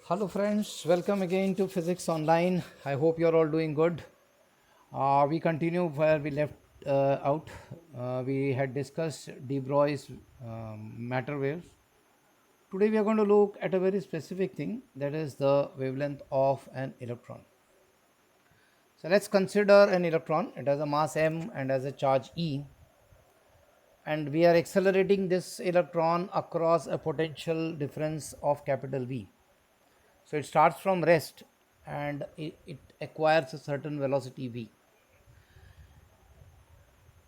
Hello friends, welcome again to Physics Online. I hope you're all doing good. We continue where we left out. We had discussed de Broglie's matter waves. Today we are going to look at a very specific thing, that is the wavelength of an electron. So let's consider an electron. It has a mass m and has a charge e, and we are accelerating this electron across a potential difference of capital V. So it starts from rest and it acquires a certain velocity v.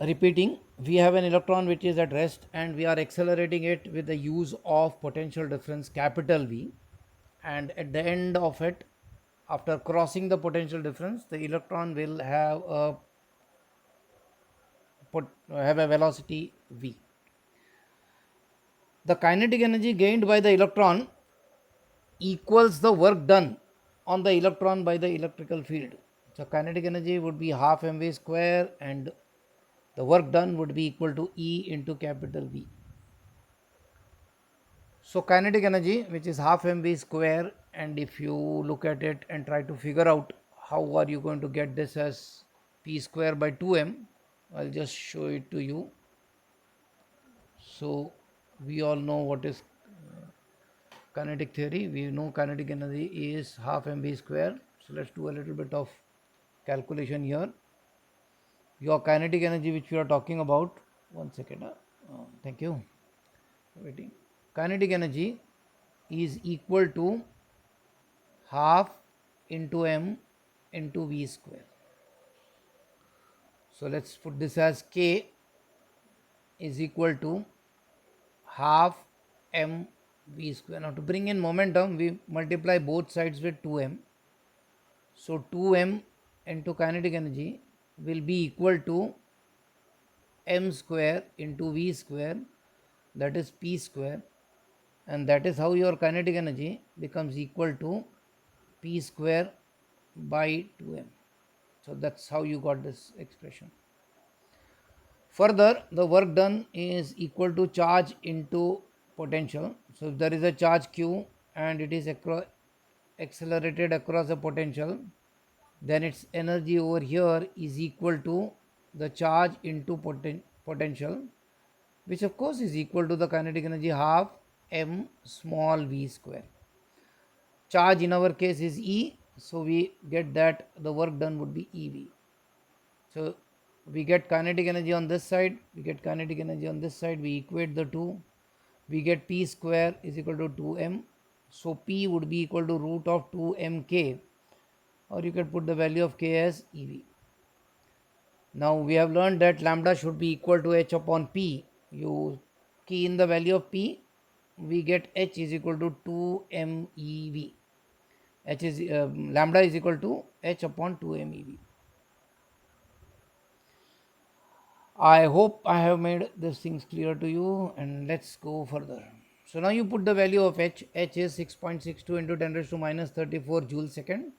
Repeating, we have an electron which is at rest and we are accelerating it with the use of potential difference capital V, and at the end of it, after crossing the potential difference, the electron will have a velocity v. The kinetic energy gained by the electron equals the work done on the electron by the electrical field. So kinetic energy would be half mv square and the work done would be equal to E into capital V. So kinetic energy, which is half mv square, and if you look at it and try to figure out how are you going to get this as p square by 2m, I'll just show it to you. So we all know what is kinetic theory. We know kinetic energy is half mv square. So let's do a little bit of calculation here. Your kinetic energy which we are talking about, one second, thank you for waiting. Kinetic energy is equal to half into m into v square. So let's put this as k is equal to half m v square. Now to bring in momentum, we multiply both sides with 2m. So 2m into kinetic energy will be equal to m square into v square, that is p square, and that is how your kinetic energy becomes equal to p square by 2m. So that's how you got this expression. Further, the work done is equal to charge into potential. So if there is a charge q and it is accelerated across a potential, then its energy over here is equal to the charge into potential, which of course is equal to the kinetic energy half m small v square. Charge in our case is E, so we get that the work done would be EV. So we get kinetic energy on this side, we get kinetic energy on this side, we equate the two, we get P square is equal to 2m. So P would be equal to root of 2mk, or you can put the value of k as EV. Now we have learned that lambda should be equal to h upon P. You key in the value of P, we get h is equal to 2mev. H is lambda is equal to h upon 2mev. I hope I have made these things clear to you, and let's go further. So now you put the value of h. H is 6.62 into 10 raised to minus 34 joule second.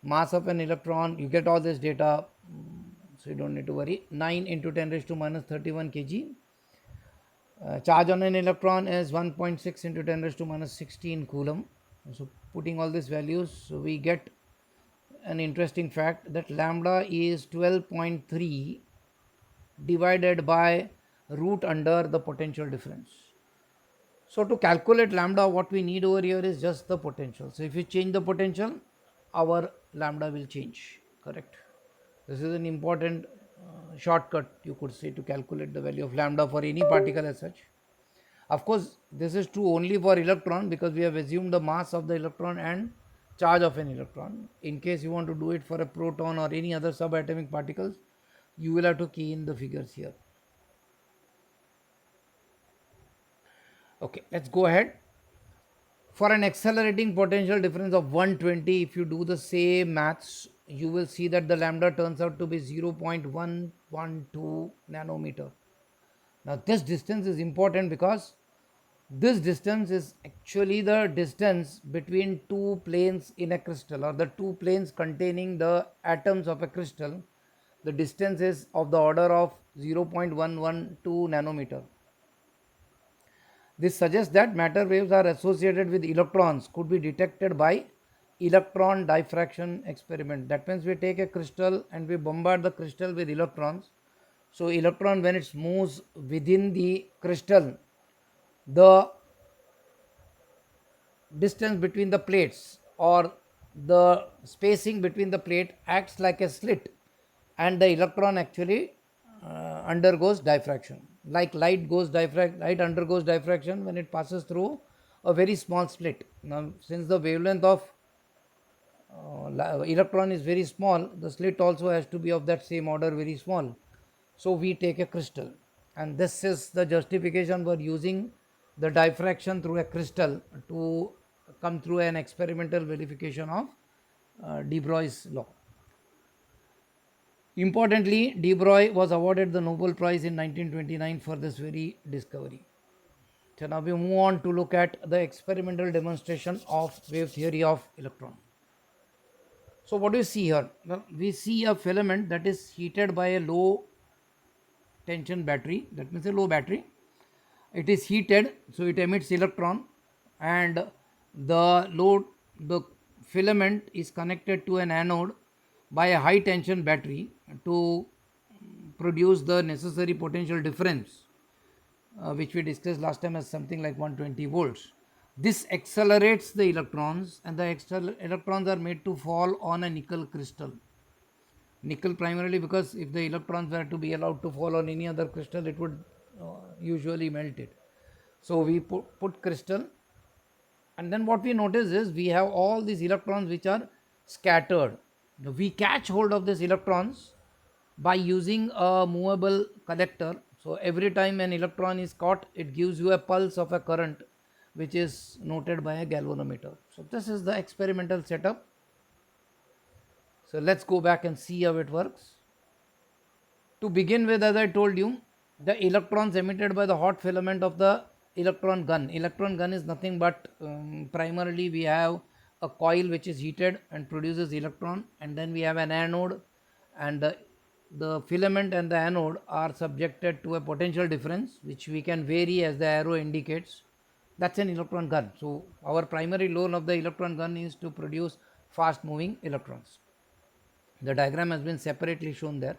Mass of an electron, you get all this data, so you don't need to worry. 9 into 10 raised to minus 31 kg. Charge on an electron is 1.6 into 10 raised to minus 16 coulomb. So putting all these values, so we get an interesting fact that lambda is 12.3 divided by root under the potential difference. So to calculate lambda, what we need over here is just the potential. So if you change the potential, our lambda will change, correct? This is an important shortcut, you could say, to calculate the value of lambda for any particle as such. Of course, this is true only for electron because we have assumed the mass of the electron and charge of an electron. In case you want to do it for a proton or any other subatomic particles, you will have to key in the figures here. Okay, let's go ahead. For an accelerating potential difference of 120, if you do the same maths, you will see that the lambda turns out to be 0.112 nanometer. Now this distance is important because this distance is actually the distance between two planes in a crystal, or the two planes containing the atoms of a crystal. The distance is of the order of 0.112 nanometer. This suggests that matter waves are associated with electrons could be detected by electron diffraction experiment. That means we take a crystal and we bombard the crystal with electrons. So electron, when it moves within the crystal, the distance between the plates or the spacing between the plate acts like a slit, and the electron actually undergoes diffraction. Like light undergoes diffraction when it passes through a very small slit. Now since the wavelength of electron is very small, the slit also has to be of that same order, very small. So we take a crystal, and this is the justification for using the diffraction through a crystal to come through an experimental verification of de Broglie's law. Importantly, de Broglie was awarded the Nobel Prize in 1929 for this very discovery. So now we move on to look at the experimental demonstration of wave theory of electron. So what do you see here? Well, we see a filament that is heated by a low tension battery, that means a low battery. It is heated, so it emits electron, and the filament is connected to an anode by a high tension battery to produce the necessary potential difference, which we discussed last time as something like 120 volts. This accelerates the electrons, and the electrons are made to fall on a nickel crystal. Nickel primarily because if the electrons were to be allowed to fall on any other crystal, it would usually melt it. So we put crystal, and then what we notice is we have all these electrons which are scattered. We catch hold of these electrons by using a movable collector. So every time an electron is caught, it gives you a pulse of a current which is noted by a galvanometer. So this is the experimental setup. So let's go back and see how it works. To begin with, as I told you, the electrons emitted by the hot filament of the electron gun. Electron gun is nothing but primarily we have a coil which is heated and produces electron, and then we have an anode, and the filament and the anode are subjected to a potential difference which we can vary as the arrow indicates. That's an electron gun. So our primary role of the electron gun is to produce fast moving electrons. The diagram has been separately shown there.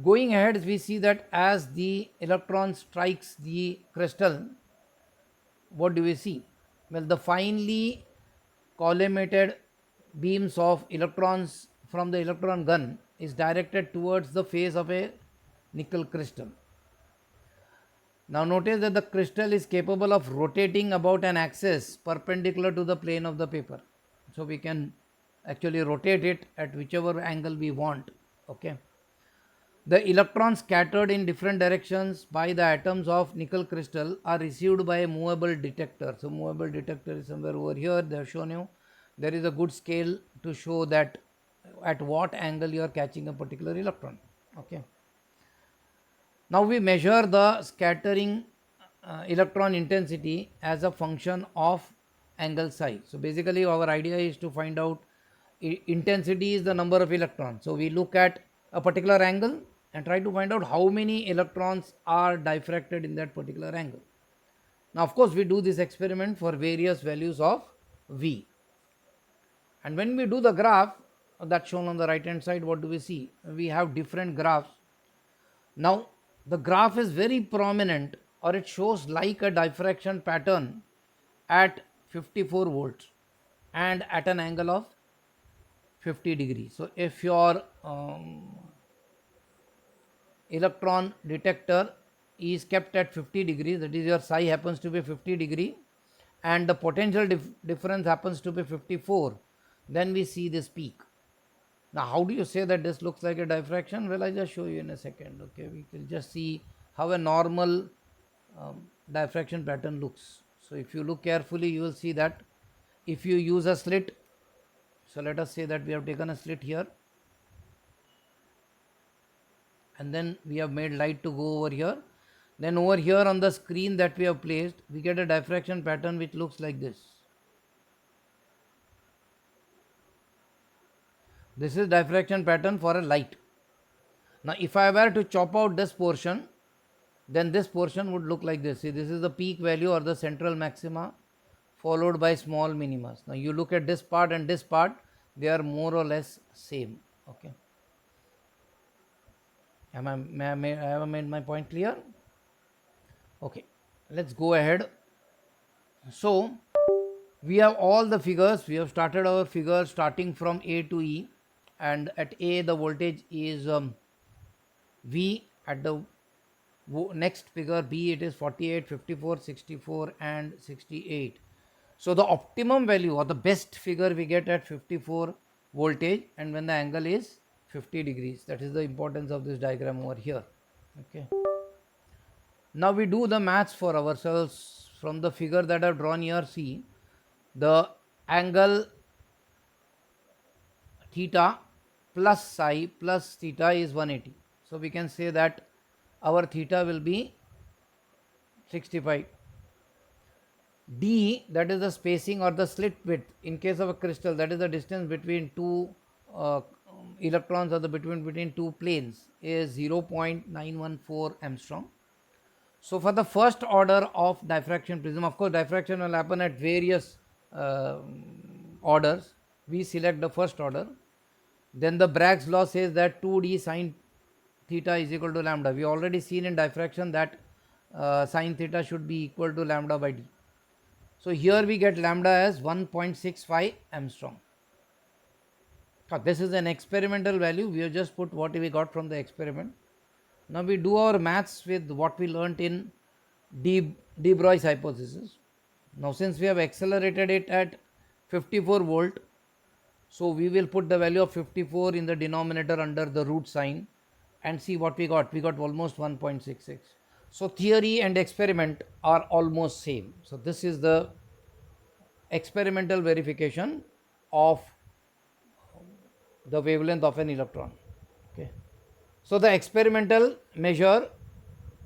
Going ahead, we see that as the electron strikes the crystal, what do we see? Well, the finely collimated beams of electrons from the electron gun is directed towards the face of a nickel crystal. Now notice that the crystal is capable of rotating about an axis perpendicular to the plane of the paper. So we can actually rotate it at whichever angle we want. Okay. The electrons scattered in different directions by the atoms of nickel crystal are received by a movable detector. So movable detector is somewhere over here. They have shown you. There is a good scale to show that at what angle you are catching a particular electron. Okay. Now we measure the scattering electron intensity as a function of angle psi. So basically our idea is to find out intensity is the number of electrons. So we look at a particular angle and try to find out how many electrons are diffracted in that particular angle. Now of course we do this experiment for various values of V. And when we do the graph that's shown on the right hand side, what do we see? We have different graphs. Now the graph is very prominent, or it shows like a diffraction pattern at 54 volts and at an angle of 50 degrees. So if your electron detector is kept at 50 degrees, that is your psi happens to be 50 degree, and the potential difference happens to be 54, then we see this peak. Now how do you say that this looks like a diffraction? Well, I'll just show you in a second. Okay, we can just see how a normal diffraction pattern looks. So if you look carefully, you will see that if you use a slit, so let us say that we have taken a slit here, and then we have made light to go over here. Then over here on the screen that we have placed, we get a diffraction pattern which looks like this. This is diffraction pattern for a light. Now if I were to chop out this portion, then this portion would look like this. See, this is the peak value or the central maxima followed by small minimas. Now you look at this part and this part, they are more or less same. Okay. Have I made my point clear? Okay, let's go ahead. So we have all the figures. We have started our figures starting from A to E, and at A the voltage is V. At the next figure B, it is 48, 54, 64 and 68. So the optimum value or the best figure we get at 54 voltage, and when the angle is 50 degrees. That is the importance of this diagram over here. Okay. Now we do the maths for ourselves from the figure that I have drawn here. See, the angle theta plus psi plus theta is 180. So we can say that our theta will be 65. D, that is the spacing or the slit width. In case of a crystal, that is the distance between two electrons or the between two planes, is 0.914 Armstrong. So for the first order of diffraction prism, of course diffraction will happen at various orders. We select the first order. Then the Bragg's law says that 2d sine theta is equal to lambda. We already seen in diffraction that sine theta should be equal to lambda by d. So here we get lambda as 1.65 Armstrong. This is an experimental value. We have just put what we got from the experiment. Now we do our maths with what we learnt in de Broglie's hypothesis. Now since we have accelerated it at 54 volt, so we will put the value of 54 in the denominator under the root sign and see what we got. We got almost 1.66. So theory and experiment are almost same. So this is the experimental verification of the wavelength of an electron. Okay. So the experimental measure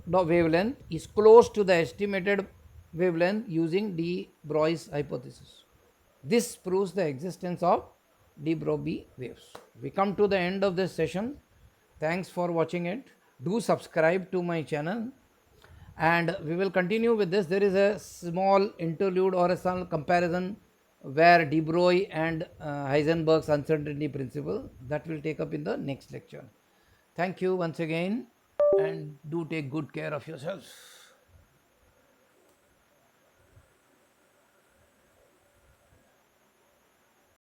the wavelength is close to the estimated wavelength using de Broglie's hypothesis. This proves the existence of de Broglie waves. We come to the end of this session. Thanks for watching it. Do subscribe to my channel and we will continue with this. There is a small interlude or a small comparison where de Broglie and Heisenberg's uncertainty principle, that will take up in the next lecture. Thank you once again and do take good care of yourself.